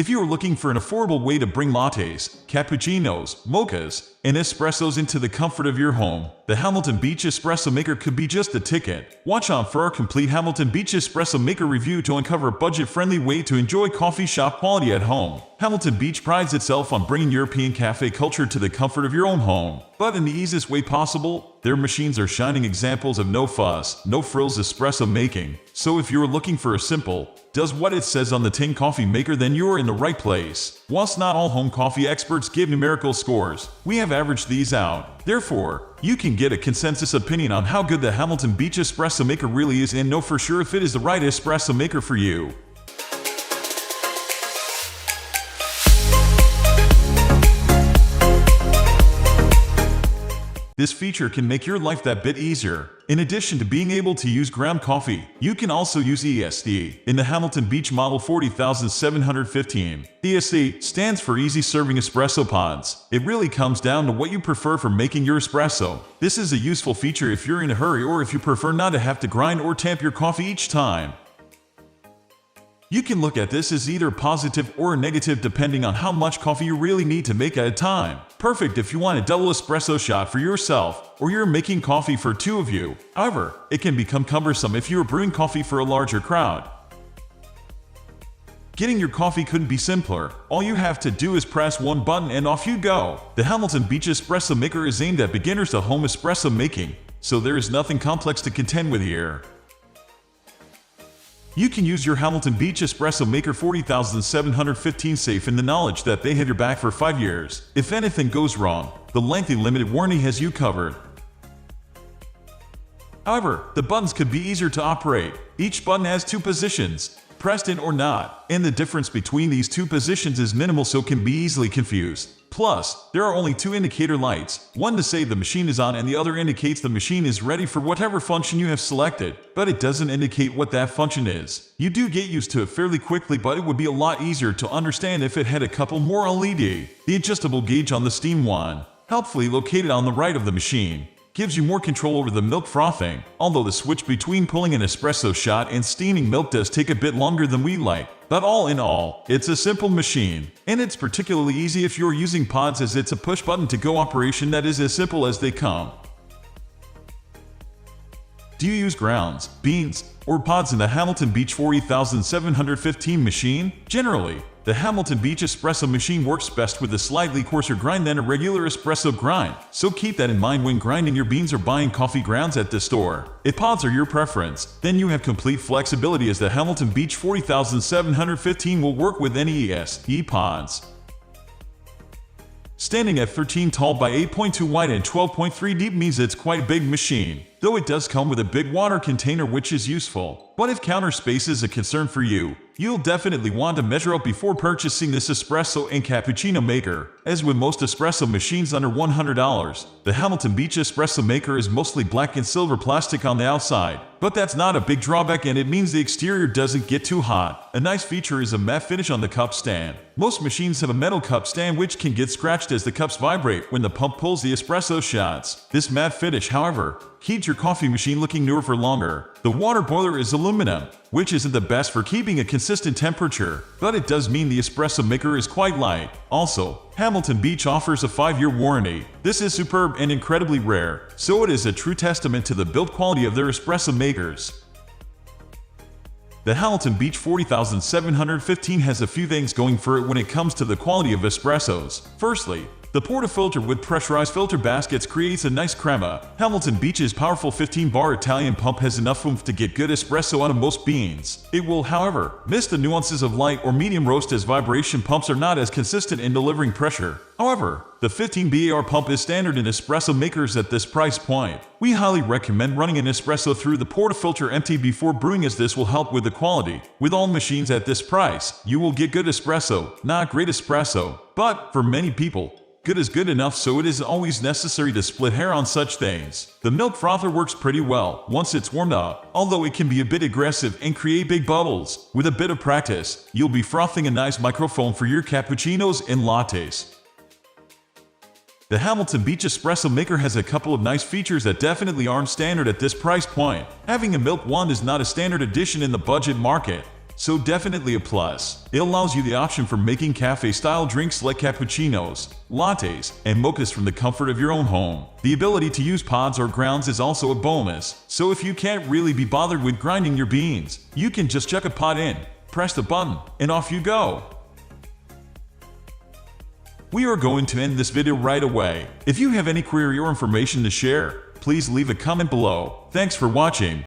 If you are looking for an affordable way to bring lattes, cappuccinos, mochas, and espressos into the comfort of your home, the Hamilton Beach Espresso Maker could be just the ticket. Watch on for our complete Hamilton Beach Espresso Maker review to uncover a budget-friendly way to enjoy coffee shop quality at home. Hamilton Beach prides itself on bringing European cafe culture to the comfort of your own home, but in the easiest way possible. Their machines are shining examples of no fuss, no frills espresso making. So if you're looking for a simple, does what it says on the tin coffee maker, then you're in the right place. Whilst not all home coffee experts give numerical scores, we have averaged these out. Therefore, you can get a consensus opinion on how good the Hamilton Beach Espresso Maker really is and know for sure if it is the right espresso maker for you. This feature can make your life that bit easier. In addition to being able to use ground coffee, you can also use ESD in the Hamilton Beach Model 40715. ESD stands for Easy Serving Espresso Pods. It really comes down to what you prefer for making your espresso. This is a useful feature if you're in a hurry or if you prefer not to have to grind or tamp your coffee each time. You can look at this as either positive or negative depending on how much coffee you really need to make at a time. Perfect if you want a double espresso shot for yourself or you're making coffee for two of you. However, it can become cumbersome if you're brewing coffee for a larger crowd. Getting your coffee couldn't be simpler. All you have to do is press one button and off you go. The Hamilton Beach Espresso Maker is aimed at beginners to home espresso making, so there is nothing complex to contend with here. You can use your Hamilton Beach Espresso Maker 40715 safe in the knowledge that they have your back for 5 years. If anything goes wrong, the lengthy limited warranty has you covered. However, the buttons could be easier to operate. Each button has two positions, pressed in or not, and the difference between these two positions is minimal so can be easily confused. Plus, there are only two indicator lights, one to say the machine is on and the other indicates the machine is ready for whatever function you have selected, but it doesn't indicate what that function is. You do get used to it fairly quickly, but it would be a lot easier to understand if it had a couple more LED. The adjustable gauge on the steam wand, helpfully located on the right of the machine, gives you more control over the milk frothing, although the switch between pulling an espresso shot and steaming milk does take a bit longer than we like. But all in all, it's a simple machine, and it's particularly easy if you're using pods as it's a push-button-to-go operation that is as simple as they come. Do you use grounds, beans, or pods in the Hamilton Beach 40715 machine? Generally, the Hamilton Beach Espresso machine works best with a slightly coarser grind than a regular espresso grind, so keep that in mind when grinding your beans or buying coffee grounds at the store. If pods are your preference, then you have complete flexibility as the Hamilton Beach 40715 will work with any ESD pods. Standing at 13 tall by 8.2 wide and 12.3 deep means it's quite a big machine, though it does come with a big water container which is useful. But if counter space is a concern for you, you'll definitely want to measure up before purchasing this espresso and cappuccino maker. As with most espresso machines under $100, the Hamilton Beach Espresso Maker is mostly black and silver plastic on the outside. But that's not a big drawback and it means the exterior doesn't get too hot. A nice feature is a matte finish on the cup stand. Most machines have a metal cup stand which can get scratched as the cups vibrate when the pump pulls the espresso shots. This matte finish, however, keeps your coffee machine looking newer for longer. The water boiler is aluminum, which isn't the best for keeping a consistent temperature, but it does mean the espresso maker is quite light. Also, Hamilton Beach offers a 5-year warranty. This is superb and incredibly rare, so it is a true testament to the build quality of their espresso makers. The Hamilton Beach 40715 has a few things going for it when it comes to the quality of espressos. Firstly, the portafilter with pressurized filter baskets creates a nice crema. Hamilton Beach's powerful 15-bar Italian pump has enough oomph to get good espresso out of most beans. It will, however, miss the nuances of light or medium roast as vibration pumps are not as consistent in delivering pressure. However, the 15-bar pump is standard in espresso makers at this price point. We highly recommend running an espresso through the portafilter empty before brewing as this will help with the quality. With all machines at this price, you will get good espresso, not great espresso. But, for many people, good is good enough, so it isn't always necessary to split hair on such things. The milk frother works pretty well once it's warmed up, although it can be a bit aggressive and create big bubbles. With a bit of practice, you'll be frothing a nice microfoam for your cappuccinos and lattes. The Hamilton Beach Espresso Maker has a couple of nice features that definitely aren't standard at this price point. Having a milk wand is not a standard addition in the budget market, so definitely a plus. It allows you the option for making cafe-style drinks like cappuccinos, lattes, and mochas from the comfort of your own home. The ability to use pods or grounds is also a bonus, so if you can't really be bothered with grinding your beans, you can just chuck a pod in, press the button, and off you go. We are going to end this video right away. If you have any query or information to share, please leave a comment below. Thanks for watching.